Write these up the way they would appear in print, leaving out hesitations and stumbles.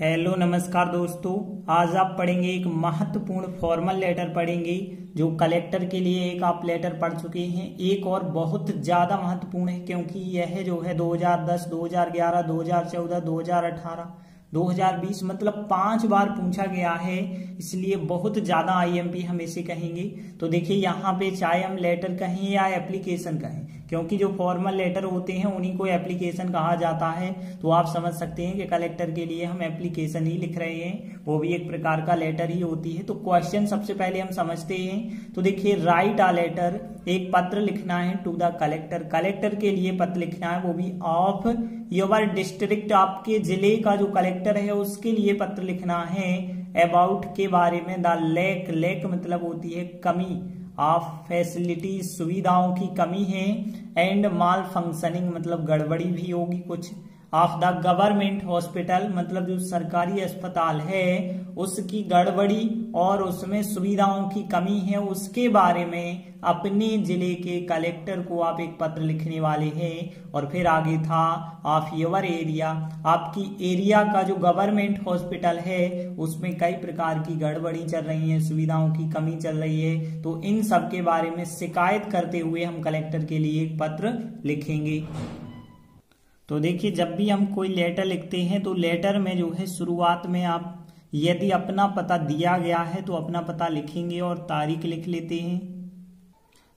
Hello नमस्कार दोस्तों। आज आप पढ़ेंगे एक महत्वपूर्ण फॉर्मल लेटर पढ़ेंगे जो कलेक्टर के लिए एक आप लेटर पढ़ चुके हैं। एक और बहुत ज्यादा महत्वपूर्ण है क्योंकि यह जो है 2010, 2011, 2014, 2018, 2020 मतलब 5 बार पूछा गया है, इसलिए बहुत ज्यादा आईएमपी हम इसे कहेंगे। तो देखिए यहाँ पे चाहे हम लेटर कहें या एप्लीकेशन कहें, क्योंकि जो फॉर्मल लेटर होते हैं उन्हीं को एप्लीकेशन कहा जाता है, तो आप समझ सकते हैं कि कलेक्टर के लिए हम एप्लीकेशन ही लिख रहे हैं, वो भी एक प्रकार का लेटर ही होती है। तो क्वेश्चन सबसे पहले हम समझते हैं। तो देखिए राइट अ लेटर, एक पत्र लिखना है टू द कलेक्टर, कलेक्टर के लिए पत्र लिखना है, वो भी ऑफ योर डिस्ट्रिक्ट, आपके जिले का जो कलेक्टर है उसके लिए पत्र लिखना है। अबाउट के बारे में, द लैक, लैक मतलब होती है कमी, ऑफ फैसिलिटीज सुविधाओं की कमी है, एंड माल फंक्शनिंग मतलब गड़बड़ी भी होगी कुछ, ऑफ द गवर्नमेंट हॉस्पिटल मतलब जो सरकारी अस्पताल है उसकी गड़बड़ी और उसमें सुविधाओं की कमी है, उसके बारे में अपने जिले के कलेक्टर को आप एक पत्र लिखने वाले हैं। और फिर आगे था ऑफ योर एरिया, आपकी एरिया का जो गवर्नमेंट हॉस्पिटल है उसमें कई प्रकार की गड़बड़ी चल रही है, सुविधाओं की कमी चल रही है, तो इन सब के बारे में शिकायत करते हुए हम कलेक्टर के लिए एक पत्र लिखेंगे। तो देखिए जब भी हम कोई लेटर लिखते हैं तो लेटर में जो है शुरुआत में आप यदि अपना पता दिया गया है तो अपना पता लिखेंगे और तारीख लिख लेते हैं।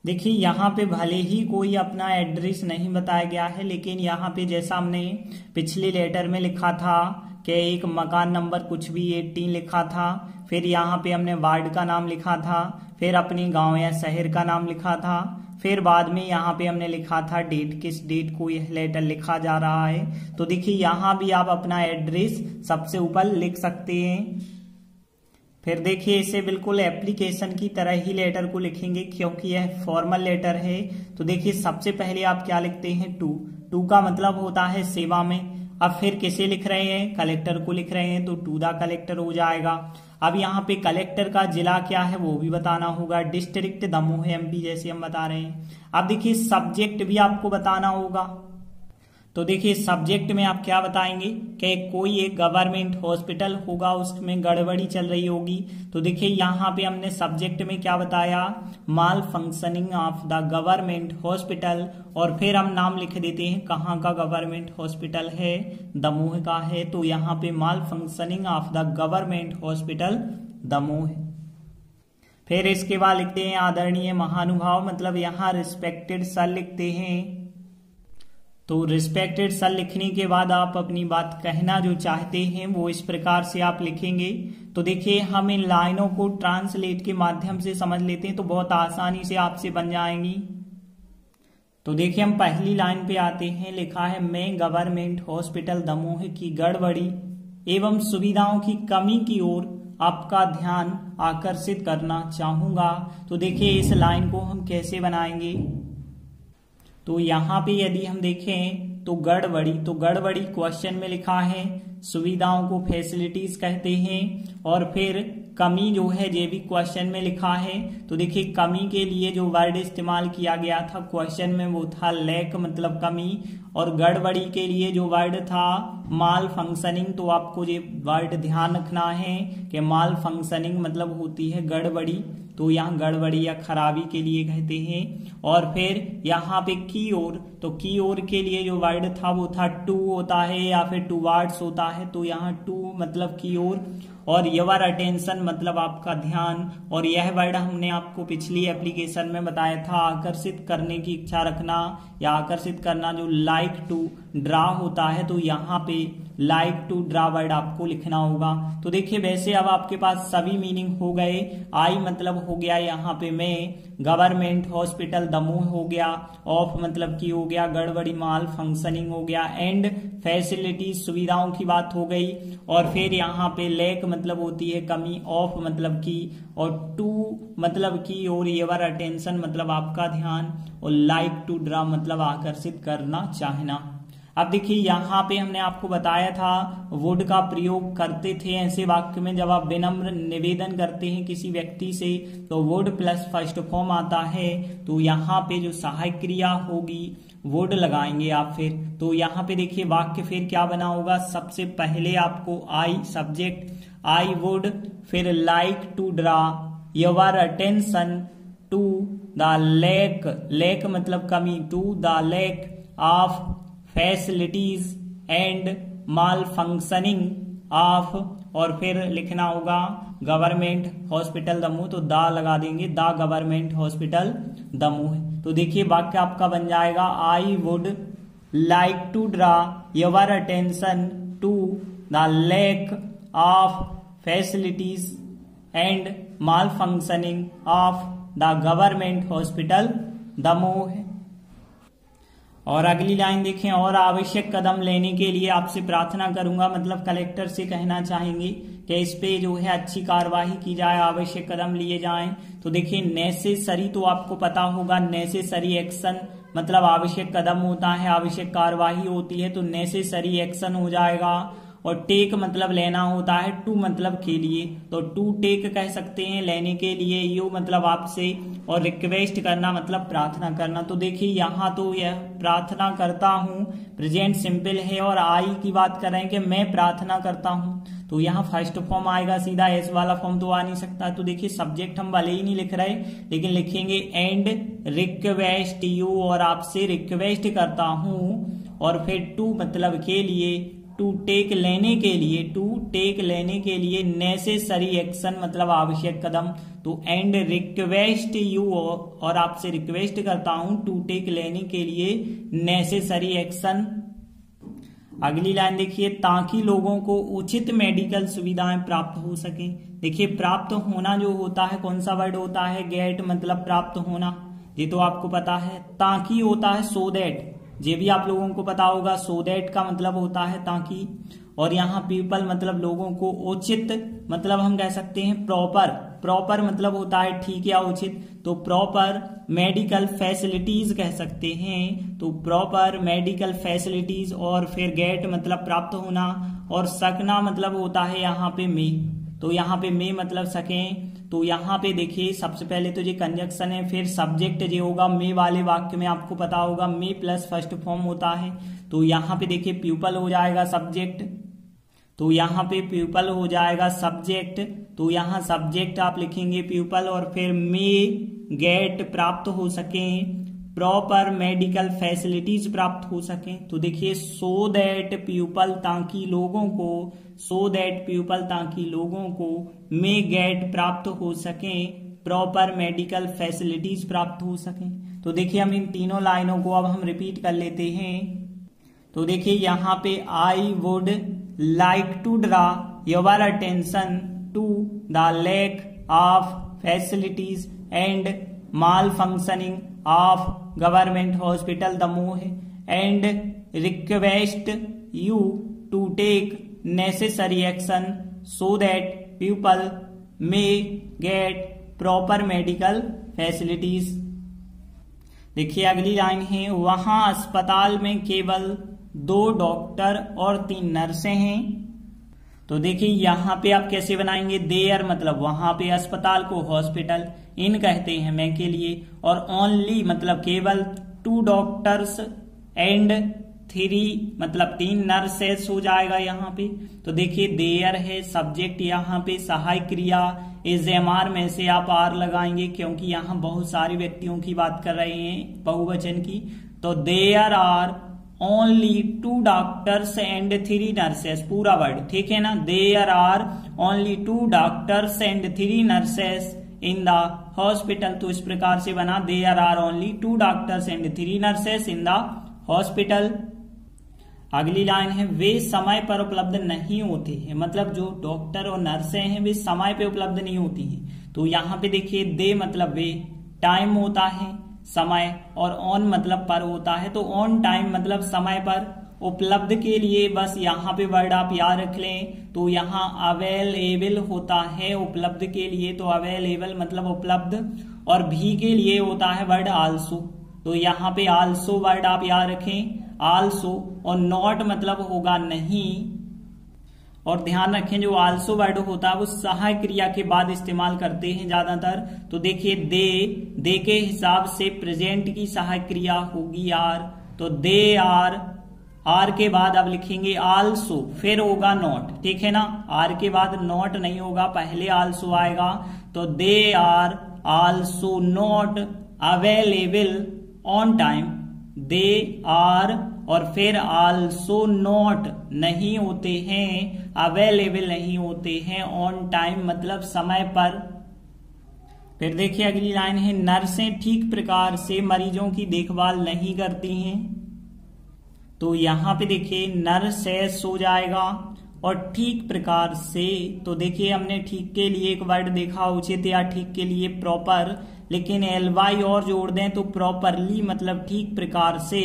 देखिए यहाँ पे भले ही कोई अपना एड्रेस नहीं बताया गया है, लेकिन यहाँ पे जैसा हमने पिछले लेटर में लिखा था कि एक मकान नंबर कुछ भी 18 लिखा था, फिर यहाँ पे हमने वार्ड का नाम लिखा था, फिर अपने गांव या शहर का नाम लिखा था, फिर बाद में यहाँ पे हमने लिखा था डेट, किस डेट को यह लेटर लिखा जा रहा है। तो देखिए यहाँ भी आप अपना एड्रेस सबसे ऊपर लिख सकते हैं। फिर देखिए इसे बिल्कुल एप्लीकेशन की तरह ही लेटर को लिखेंगे क्योंकि यह फॉर्मल लेटर है। तो देखिए सबसे पहले आप क्या लिखते हैं, टू, टू का मतलब होता है सेवा में। अब फिर किसे लिख रहे हैं, कलेक्टर को लिख रहे हैं, तो टू द कलेक्टर हो जाएगा। अब यहाँ पे कलेक्टर का जिला क्या है वो भी बताना होगा, डिस्ट्रिक्ट दमोह एमपी जैसे हम बता रहे हैं। अब देखिए सब्जेक्ट भी आपको बताना होगा। तो देखिए सब्जेक्ट में आप क्या बताएंगे कि कोई एक गवर्नमेंट हॉस्पिटल होगा उसमें गड़बड़ी चल रही होगी। तो देखिए यहाँ पे हमने सब्जेक्ट में क्या बताया, malfunctioning of the government hospital, और फिर हम नाम लिख देते हैं कहाँ का गवर्नमेंट हॉस्पिटल है, दमोह का है, तो यहाँ पे malfunctioning of the government hospital Damoh. फिर इसके बाद लिखते हैं आदरणीय महानुभाव, मतलब यहाँ रिस्पेक्टेड सर लिखते हैं। तो रिस्पेक्टेड सर लिखने के बाद आप अपनी बात कहना जो चाहते हैं वो इस प्रकार से आप लिखेंगे। तो देखिए हम इन लाइनों को ट्रांसलेट के माध्यम से समझ लेते हैं तो बहुत आसानी से आपसे बन जाएंगी। तो देखिए हम पहली लाइन पे आते हैं, लिखा है मैं गवर्नमेंट हॉस्पिटल दमोह की गड़बड़ी एवं सुविधाओं की कमी की ओर आपका ध्यान आकर्षित करना चाहूंगा। तो देखिए इस लाइन को हम कैसे बनाएंगे, तो यहाँ पे यदि हम देखें तो गड़बड़ी, तो गड़बड़ी क्वेश्चन में लिखा है, सुविधाओं को फैसिलिटीज कहते हैं, और फिर कमी जो है ये भी क्वेश्चन में लिखा है। तो देखिए कमी के लिए जो वर्ड इस्तेमाल किया गया था क्वेश्चन में वो था लैक मतलब कमी, और गड़बड़ी के लिए जो वर्ड था माल फंक्शनिंग, तो आपको ये वर्ड ध्यान रखना है कि माल फंक्शनिंग मतलब होती है गड़बड़ी, तो यहाँ गड़बड़ी या खराबी के लिए कहते हैं। और फिर यहाँ पे की ओर, तो की ओर के लिए जो वर्ड था वो था टू होता है या फिर टूवार्ड्स होता है, तो यहाँ टू मतलब की ओर, और योर अटेंशन मतलब आपका ध्यान, और यह वर्ड हमने आपको पिछली एप्लीकेशन में बताया था आकर्षित करने की इच्छा रखना या आकर्षित करना, जो लाइक टू ड्रा होता है, तो यहाँ पे लाइक टू ड्रा वर्ड आपको लिखना होगा। तो देखिए वैसे अब आपके पास सभी मीनिंग हो गए। आई मतलब हो गया यहाँ पे मैं, गवर्नमेंट हॉस्पिटल दमोह हो गया, ऑफ मतलब की हो गया, गड़बड़ी माल फंक्शनिंग हो गया, एंड फैसिलिटीज सुविधाओं की बात हो गई, और फिर यहाँ पे लैक मतलब होती है कमी, ऑफ मतलब की, और टू मतलब की, और योर अटेंशन मतलब आपका ध्यान, और लाइक टू ड्रा मतलब आकर्षित करना चाहना। अब देखिए यहाँ पे हमने आपको बताया था वुड का प्रयोग करते थे ऐसे वाक्य में जब आप विनम्र निवेदन करते हैं किसी व्यक्ति से, तो वुड प्लस फर्स्ट फॉर्म आता है, तो यहाँ पे जो सहायक क्रिया होगी वुड लगाएंगे आप फिर। तो यहाँ पे देखिए वाक्य फिर क्या बना होगा, सबसे पहले आपको आई सब्जेक्ट, आई वुड, फिर like to draw your attention to the lack, lack मतलब कमी, to the lack of facilities and malfunctioning of, और फिर लिखना होगा गवर्नमेंट हॉस्पिटल दमोह, तो दा लगा देंगे, द गवर्नमेंट हॉस्पिटल दमोह। तो देखिए वाक्य आपका बन जाएगा I would like to draw your attention to the lack of facilities and malfunctioning of the government hospital Damoh. और अगली लाइन देखें, और आवश्यक कदम लेने के लिए आपसे प्रार्थना करूंगा, मतलब कलेक्टर से कहना चाहेंगे कि इस पे जो है अच्छी कार्यवाही की जाए, आवश्यक कदम लिए जाएं। तो देखिए नेसेसरी, तो आपको पता होगा नेसेसरी एक्शन मतलब आवश्यक कदम होता है, आवश्यक कार्यवाही होती है, तो नेसेसरी एक्शन हो जाएगा। और टेक मतलब लेना होता है, टू मतलब के लिए, तो टू टेक कह सकते हैं लेने के लिए, यू मतलब आपसे, और रिक्वेस्ट करना मतलब प्रार्थना करना। तो देखिए यहाँ तो यह प्रार्थना करता हूँ प्रेजेंट सिंपल है, और आई की बात कर रहे हैं कि मैं प्रार्थना करता हूँ, तो यहाँ फर्स्ट फॉर्म आएगा सीधा, एस वाला फॉर्म तो आ नहीं सकता। तो देखिए सब्जेक्ट हम भले ही नहीं लिख रहे लेकिन लिखेंगे एंड रिक्वेस्ट यू, और आपसे रिक्वेस्ट करता हूँ, और फिर टू मतलब के लिए, टू टेक लेने के लिए, टू टेक लेने के लिए, नेसेसरी एक्शन मतलब आवश्यक कदम, तो एंड रिक्वेस्ट यू, और आपसे रिक्वेस्ट करता हूं टू टेक लेने के लिए नेसेसरी एक्शन। अगली लाइन देखिए, ताकि लोगों को उचित मेडिकल सुविधाएं प्राप्त हो सके। देखिए प्राप्त होना जो होता है कौन सा वर्ड होता है, गेट मतलब प्राप्त होना, ये तो आपको पता है। ताकि होता है सो दैट, ये भी आप लोगों को पता होगा, सो दैट का मतलब होता है ताकि। और यहाँ पीपल मतलब लोगों को, उचित मतलब हम कह सकते हैं प्रॉपर, प्रॉपर मतलब होता है ठीक या उचित, तो प्रॉपर मेडिकल फैसिलिटीज कह सकते हैं, तो प्रॉपर मेडिकल फैसिलिटीज। और फिर गेट मतलब प्राप्त होना, और सकना मतलब होता है यहाँ पे मे, तो यहाँ पे मे मतलब सकें। तो यहाँ पे देखिए सबसे पहले तो ये कंजक्शन है, फिर सब्जेक्ट ये होगा, मे वाले वाक्य में आपको पता होगा मे प्लस फर्स्ट फॉर्म होता है, तो यहाँ पे देखिए प्यूपल हो जाएगा सब्जेक्ट, तो यहाँ पे प्यूपल हो जाएगा सब्जेक्ट, तो यहाँ सब्जेक्ट आप लिखेंगे प्यूपल, और फिर मे गेट प्राप्त हो सके, प्रॉपर मेडिकल फैसिलिटीज प्राप्त हो सकें। तो देखिए सो दैट पीपल ताकि लोगों को, सो दैट पीपल ताकि लोगों को मे गेट प्राप्त हो सकें, प्रॉपर मेडिकल फैसिलिटीज प्राप्त हो सकें। तो देखिए हम इन तीनों लाइनों को अब हम रिपीट कर लेते हैं। तो देखिए यहाँ पे I would like to draw your attention to the lack of facilities and malfunctioning of government hospital Damoh and request you to take necessary action so that people may get proper medical facilities. देखिए अगली line है, वहां अस्पताल में केवल 2 doctor और 3 नर्सें हैं। तो देखिए यहाँ पे आप कैसे बनाएंगे, देयर मतलब वहां पे, अस्पताल को हॉस्पिटल, इन कहते हैं मैं के लिए, और ओनली मतलब केवल, 2 डॉक्टर्स एंड 3 मतलब 3 नर्सेस हो जाएगा यहाँ पे। तो देखिए देयर है सब्जेक्ट, यहाँ पे सहायक क्रिया इज एमआर में से आप आर लगाएंगे क्योंकि यहाँ बहुत सारे व्यक्तियों की बात कर रहे हैं बहुवचन की। तो there are only 2 doctors and 3 nurses, पूरा वर्ड ठीक है ना, there are only 2 doctors and 3 nurses in the hospital. तो इस प्रकार से बना, there are only 2 doctors and 3 nurses in the hospital. अगली लाइन है, वे समय पर उपलब्ध नहीं होते हैं, मतलब जो डॉक्टर और नर्सें हैं वे समय पे उपलब्ध नहीं होती हैं। तो यहाँ पे देखिए दे मतलब वे, टाइम होता है समय, और ऑन मतलब पर होता है, तो ऑन टाइम मतलब समय पर, उपलब्ध के लिए बस यहाँ पे वर्ड आप याद रख लें। तो यहाँ अवेलेबल होता है उपलब्ध के लिए, तो अवेलेबल मतलब उपलब्ध, और भी के लिए होता है वर्ड आल्सो, तो यहाँ पे आल्सो वर्ड आप याद रखें, आल्सो। और नॉट मतलब होगा नहीं, और ध्यान रखें जो आल्सो वर्ड होता है वो सहायक क्रिया के बाद इस्तेमाल करते हैं ज्यादातर। तो देखिए दे के हिसाब से प्रेजेंट की सहायक क्रिया होगी आर, तो दे आर के बाद अब लिखेंगे आल्सो, फिर होगा नॉट, ठीक है ना। आर के बाद नॉट नहीं होगा, पहले आल्सो आएगा। तो they are also not available on time, they are और फिर आल्सो नॉट नहीं होते हैं, अवेलेबल नहीं होते हैं, ऑन टाइम मतलब समय पर। फिर देखिए अगली लाइन है, नर्सें ठीक प्रकार से मरीजों की देखभाल नहीं करती हैं। तो यहां पे देखिए नर्सेस हो जाएगा और ठीक प्रकार से, तो देखिए हमने ठीक के लिए एक वर्ड देखा, उचित या ठीक के लिए प्रॉपर, लेकिन एलवाई और जोड़ दें तो प्रॉपरली मतलब ठीक प्रकार से,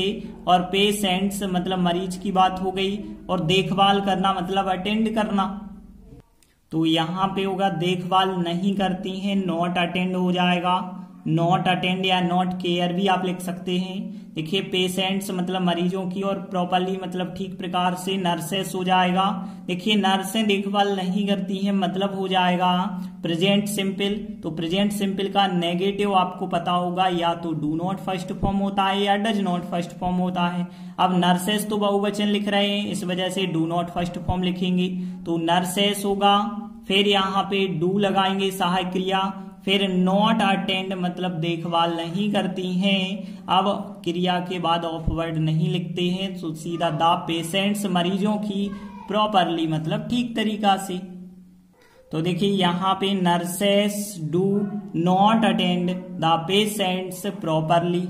और पेशेंट्स मतलब मरीज की बात हो गई, और देखभाल करना मतलब अटेंड करना। तो यहां पे होगा देखभाल नहीं करती हैं, नॉट अटेंड हो जाएगा, नॉट अटेंड या नॉट केयर भी आप लिख सकते हैं। देखिए पेशेंट्स मतलब मरीजों की, और प्रॉपरली मतलब ठीक प्रकार से, नर्सेस हो जाएगा। देखिए नर्सें देखभाल नहीं करती हैं मतलब हो जाएगा प्रेजेंट सिंपल। तो प्रेजेंट सिंपल का नेगेटिव आपको पता होगा, या तो डू नॉट फर्स्ट फॉर्म होता है या डज नॉट फर्स्ट फॉर्म होता है। अब नर्सेस तो बहुवचन लिख रहे हैं, इस वजह से डू नॉट फर्स्ट फॉर्म लिखेंगे, तो नर्सेस होगा। फिर यहाँ पे डू लगाएंगे सहायक क्रिया, फिर नॉट अटेंड मतलब देखभाल नहीं करती हैं। अब क्रिया के बाद ऑफ वर्ड नहीं लिखते हैं, तो सीधा द पेशेंट्स मरीजों की प्रॉपरली मतलब ठीक तरीका से। तो देखिए यहाँ पे nurses do not attend the patients properly.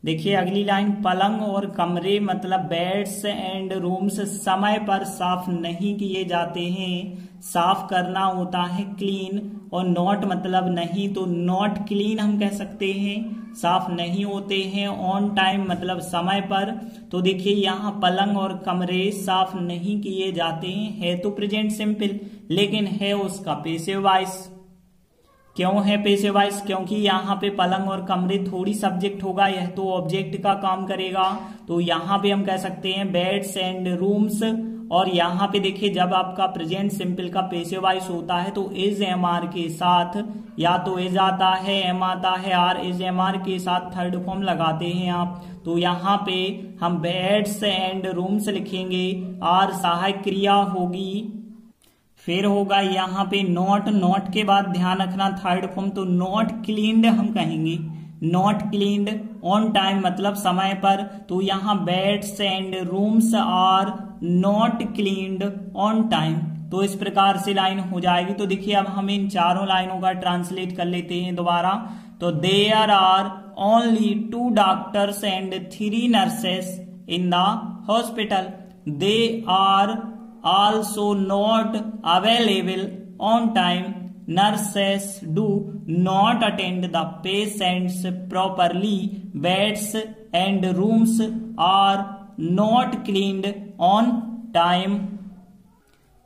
देखिए अगली लाइन, पलंग और कमरे मतलब बेड्स एंड रूम्स समय पर साफ नहीं किए जाते हैं। साफ करना होता है क्लीन, और नॉट मतलब नहीं, तो नॉट क्लीन हम कह सकते हैं, साफ नहीं होते हैं। ऑन टाइम मतलब समय पर। तो देखिए यहाँ पलंग और कमरे साफ नहीं किए जाते हैं, है तो प्रेजेंट सिंपल, लेकिन है उसका पैसिव वॉइस। क्यों है पैसिव वॉइस? क्योंकि यहाँ पे पलंग और कमरे थोड़ी सब्जेक्ट होगा, यह तो ऑब्जेक्ट का काम करेगा। तो यहाँ पे हम कह सकते हैं बेड्स एंड रूम्स, और यहाँ पे देखिए जब आपका प्रेजेंट सिंपल का पैसिव वॉइस होता है तो इज एम आर के साथ, या तो इज आता है, एम आता है, आर इज एम आर के साथ थर्ड फॉर्म लगाते हैं आप। तो यहाँ पे हम बेड्स एंड रूम्स लिखेंगे, आर सहायक क्रिया होगी। फिर होगा यहाँ पे नॉट, नॉट के बाद ध्यान रखना थर्ड फॉर्म, तो नॉट क्लीन्ड हम कहेंगे, नॉट क्लीन्ड ऑन टाइम मतलब समय पर। तो यहाँ beds and rooms are not cleaned on time. तो इस प्रकार से लाइन हो जाएगी। तो देखिए अब हम इन चारों लाइनों का ट्रांसलेट कर लेते हैं दोबारा। तो there are only 2 doctors and 3 nurses in the hospital. They are also not available on time. Nurses do not attend the patients properly. Beds and rooms are not cleaned on time.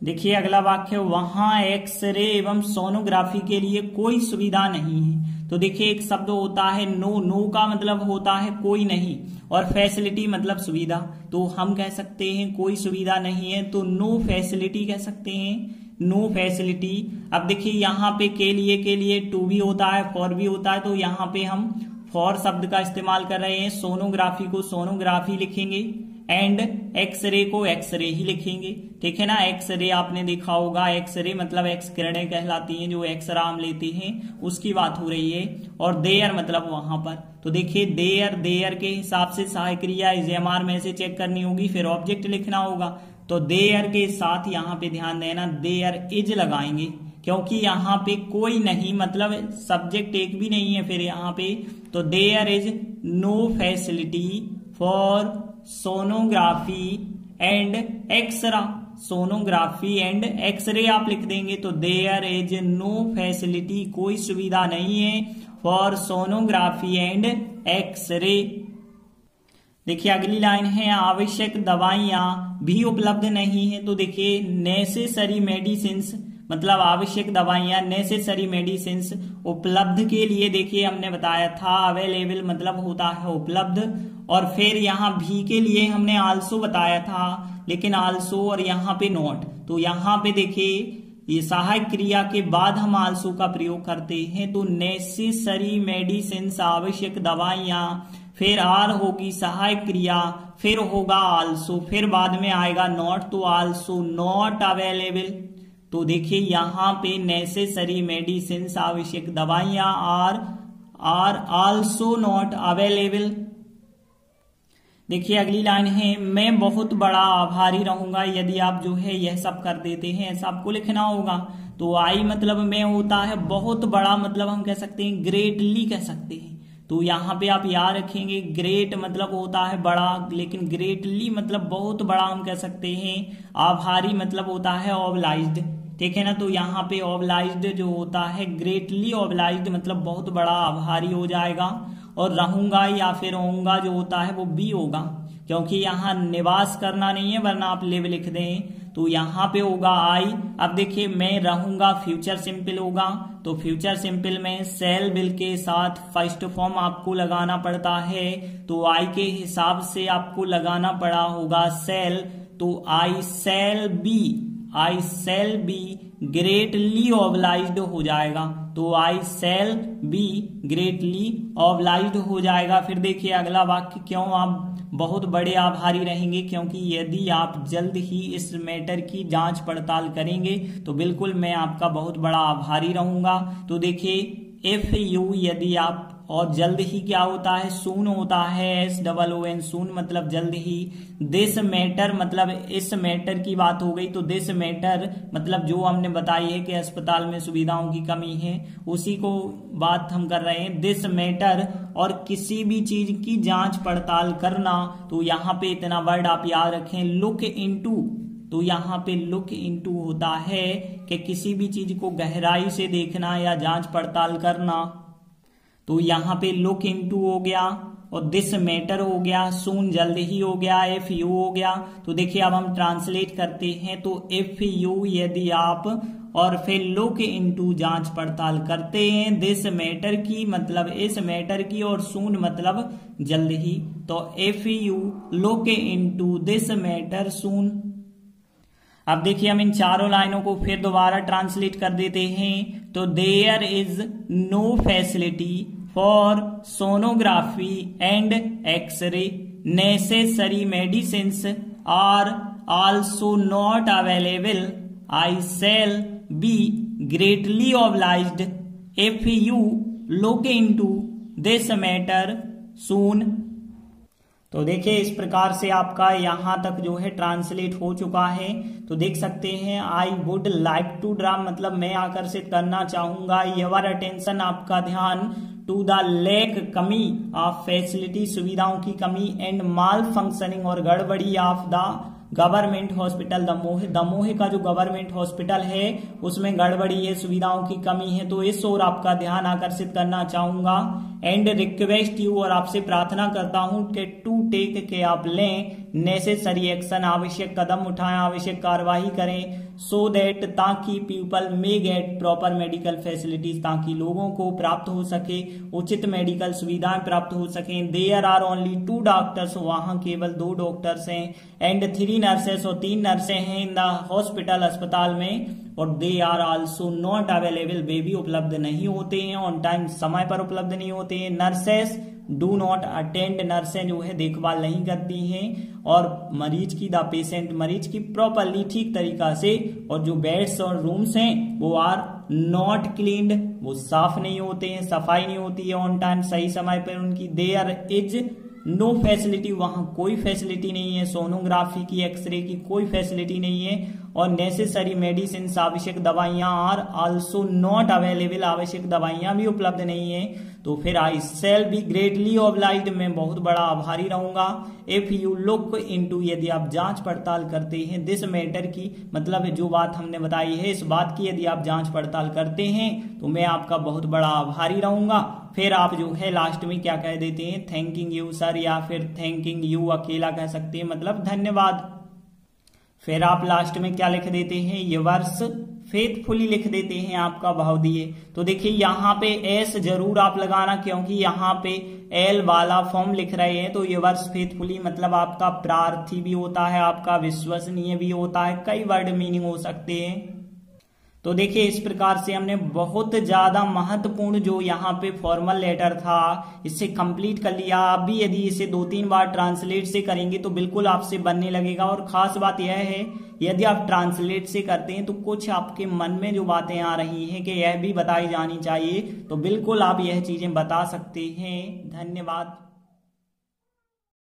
देखिए अगला वाक्य, वहां x ray एवं sonography के लिए कोई सुविधा नहीं है। तो देखिए एक शब्द होता है नो, नो का मतलब होता है कोई नहीं, और फैसिलिटी मतलब सुविधा। तो हम कह सकते हैं कोई सुविधा नहीं है, तो नो फैसिलिटी कह सकते हैं, नो फैसिलिटी। अब देखिए यहाँ पे के लिए टू भी होता है, फॉर भी होता है, तो यहाँ पे हम फॉर शब्द का इस्तेमाल कर रहे हैं। सोनोग्राफी को सोनोग्राफी लिखेंगे, एंड एक्सरे को एक्सरे ही लिखेंगे, ठीक है ना। एक्सरे आपने देखा होगा, एक्सरे मतलब एक्स किरणें कहलाती हैं, जो एक्सरा हम लेते हैं उसकी बात हो रही है। और देयर मतलब वहां पर। तो देखिए देयर, देयर के हिसाब से सहायक क्रिया इज एम आर में से चेक करनी होगी, फिर ऑब्जेक्ट लिखना होगा। तो देयर के साथ यहाँ पे ध्यान देना, देयर इज लगाएंगे, क्योंकि यहाँ पे कोई नहीं मतलब सब्जेक्ट एक भी नहीं है फिर यहाँ पे। तो there is no facility for sonography and x-ray. Sonography and x-ray आप लिख देंगे। तो देयर इज नो फैसिलिटी, कोई सुविधा नहीं है, फॉर सोनोग्राफी एंड एक्सरे। देखिए अगली लाइन है, आवश्यक दवाइयां भी उपलब्ध नहीं है। तो देखिए नेसेसरी मेडिसिन्स मतलब आवश्यक दवाइयां, नेसेसरी मेडिसिन्स उपलब्ध के लिए देखिए हमने बताया था, अवेलेबल मतलब होता है उपलब्ध। और फिर यहाँ भी के लिए हमने आल्सो बताया था, लेकिन आल्सो और यहाँ पे नॉट। तो यहाँ पे देखिए ये सहायक क्रिया के बाद हम आल्सो का प्रयोग करते हैं। तो नेसेसरी मेडिसिन्स आवश्यक दवाइयां, फिर आर होगी सहायक क्रिया, फिर होगा आल्सो, फिर बाद में आएगा नॉट, तो आल्सो नॉट अवेलेबल। तो देखिए यहाँ पे नेसेसरी मेडिसिन आवश्यक दवाइयां आर आल्सो नॉट अवेलेबल। देखिए अगली लाइन है, मैं बहुत बड़ा आभारी रहूंगा यदि आप जो है यह सब कर देते हैं, ऐसा आपको लिखना होगा। तो आई मतलब में होता है बहुत बड़ा, मतलब हम कह सकते हैं ग्रेटली कह सकते हैं। तो यहाँ पे आप याद रखेंगे ग्रेट मतलब होता है बड़ा, लेकिन ग्रेटली मतलब बहुत बड़ा हम कह सकते हैं। आभारी मतलब होता है ऑब्लाइज्ड, ठीक है ना। तो यहाँ पे ऑब्लाइज्ड जो होता है ग्रेटली ऑब्लाइज्ड मतलब बहुत बड़ा आभारी हो जाएगा। और रहूंगा या फिर होऊंगा जो होता है वो बी होगा, क्योंकि यहाँ निवास करना नहीं है, वरना आप लिव लिख दें। तो यहाँ पे होगा आई। अब देखिए मैं रहूंगा फ्यूचर सिंपल होगा, तो फ्यूचर सिंपल में सेल बिल के साथ फर्स्ट फॉर्म आपको लगाना पड़ता है। तो आई के हिसाब से आपको लगाना पड़ा होगा सेल, तो आई सेल बी ग्रेटली ऑब्लाइज्ड हो जाएगा। तो आई सेल बी ग्रेटली ऑब्लाइज्ड हो जाएगा। फिर देखिए अगला वाक्य, क्यों आप बहुत बड़े आभारी रहेंगे, क्योंकि यदि आप जल्द ही इस मैटर की जांच पड़ताल करेंगे तो बिल्कुल मैं आपका बहुत बड़ा आभारी रहूंगा। तो देखिए इफ यू यदि आप, और जल्द ही क्या होता है सून होता है, SOON सून मतलब जल्द ही। दिस मैटर मतलब इस मैटर की बात हो गई, तो दिस मैटर मतलब जो हमने बताई है कि अस्पताल में सुविधाओं की कमी है, उसी को बात हम कर रहे हैं। दिस मैटर और किसी भी चीज की जांच पड़ताल करना, तो यहाँ पे इतना वर्ड आप याद रखें लुक इनटू। तो यहाँ पे लुक इनटू होता है कि किसी भी चीज को गहराई से देखना या जांच पड़ताल करना। तो यहाँ पे लुक इनटू हो गया, और दिस मैटर हो गया, सून जल्द ही हो गया, इफ यू हो गया। तो देखिए अब हम ट्रांसलेट करते हैं। तो इफ यू यदि आप, और फिर लुक इनटू जांच पड़ताल करते हैं, दिस मैटर की मतलब इस मैटर की, और सून मतलब जल्द ही। तो if you look into this matter soon. अब देखिए हम इन चारों लाइनों को फिर दोबारा ट्रांसलेट कर देते हैं। तो there is no facility for sonography and x ray, necessary medicines are also not available, I shall be greatly obliged if you look into this matter soon. तो देखिए इस प्रकार से आपका यहाँ तक जो है ट्रांसलेट हो चुका है। तो देख सकते हैं I would like to draw मतलब मैं आकर्षित करना चाहूंगा, योर अटेंशन आपका ध्यान, टू द लैक कमी ऑफ फैसिलिटी सुविधाओं की कमी, एंड माल फंक्शनिंग और गड़बड़ी of the government hospital Damoh. Damoh का जो गवर्नमेंट हॉस्पिटल है उसमें गड़बड़ी है, सुविधाओं की कमी है, तो इस ओर आपका ध्यान आकर्षित करना चाहूंगा। एंड रिक्वेस्ट यू और आपसे प्रार्थना करता हूं कि टू टेक के आप लें नेसेसरी एक्शन आवश्यक कदम उठाएं, आवश्यक कार्यवाही करें, सो दैट ताकि people may get proper medical facilities ताकि लोगों को प्राप्त हो सके उचित मेडिकल सुविधाएं प्राप्त हो सकें। देयर आर ओनली 2 डॉक्टर्स वहां केवल 2 डॉक्टर्स हैं, एंड 3 नर्सेस और 3 नर्सें हैं इन द हॉस्पिटल अस्पताल में, और they are also not available वे भी उपलब्ध नहीं होते हैं, ऑन टाइम समय पर उपलब्ध नहीं होते हैं। नर्सेस डू नॉट अटेंड नर्सें जो है देखभाल नहीं करती हैं, और मरीज की द पेशेंट मरीज की प्रॉपरली ठीक तरीका से, और जो बेड्स और रूम्स हैं वो आर नॉट क्लीन्ड वो साफ नहीं होते हैं, सफाई नहीं होती है ऑन टाइम सही समय पर उनकी। देयर इज नो फैसिलिटी वहां कोई फैसिलिटी नहीं है, सोनोग्राफी की एक्सरे की कोई फैसिलिटी नहीं है, और नेसेसरी मेडिसिन आवश्यक दवाइयां आर आल्सो नॉट अवेलेबल आवश्यक दवाइयां भी उपलब्ध नहीं है। तो फिर आई शैल बी ग्रेटली ऑब्लाइज्ड मैं बहुत बड़ा आभारी रहूंगा, इफ यू लुक इनटू यदि आप जांच पड़ताल करते हैं, दिस मैटर की मतलब जो बात हमने बताई है इस बात की यदि आप जांच पड़ताल करते हैं तो मैं आपका बहुत बड़ा आभारी रहूंगा। फिर आप जो है लास्ट में क्या कह देते हैं, थैंकिंग यू सर, या फिर थैंकिंग यू अकेला कह सकते हैं मतलब धन्यवाद। फिर आप लास्ट में क्या लिख देते हैं, योर्स फेथफुली लिख देते हैं आपका भाव दिए। तो देखिए यहाँ पे एस जरूर आप लगाना क्योंकि यहाँ पे एल वाला फॉर्म लिख रहे हैं, तो योर्स फेथफुली मतलब आपका प्रार्थी भी होता है, आपका विश्वसनीय भी होता है, कई वर्ड मीनिंग हो सकते हैं। तो देखिए इस प्रकार से हमने बहुत ज्यादा महत्वपूर्ण जो यहाँ पे फॉर्मल लेटर था इससे कंप्लीट कर लिया। आप भी यदि इसे 2-3 बार ट्रांसलेट से करेंगे तो बिल्कुल आपसे बनने लगेगा। और खास बात यह है यदि आप ट्रांसलेट से करते हैं तो कुछ आपके मन में जो बातें आ रही हैं कि यह भी बताई जानी चाहिए, तो बिल्कुल आप यह चीजें बता सकते हैं। धन्यवाद।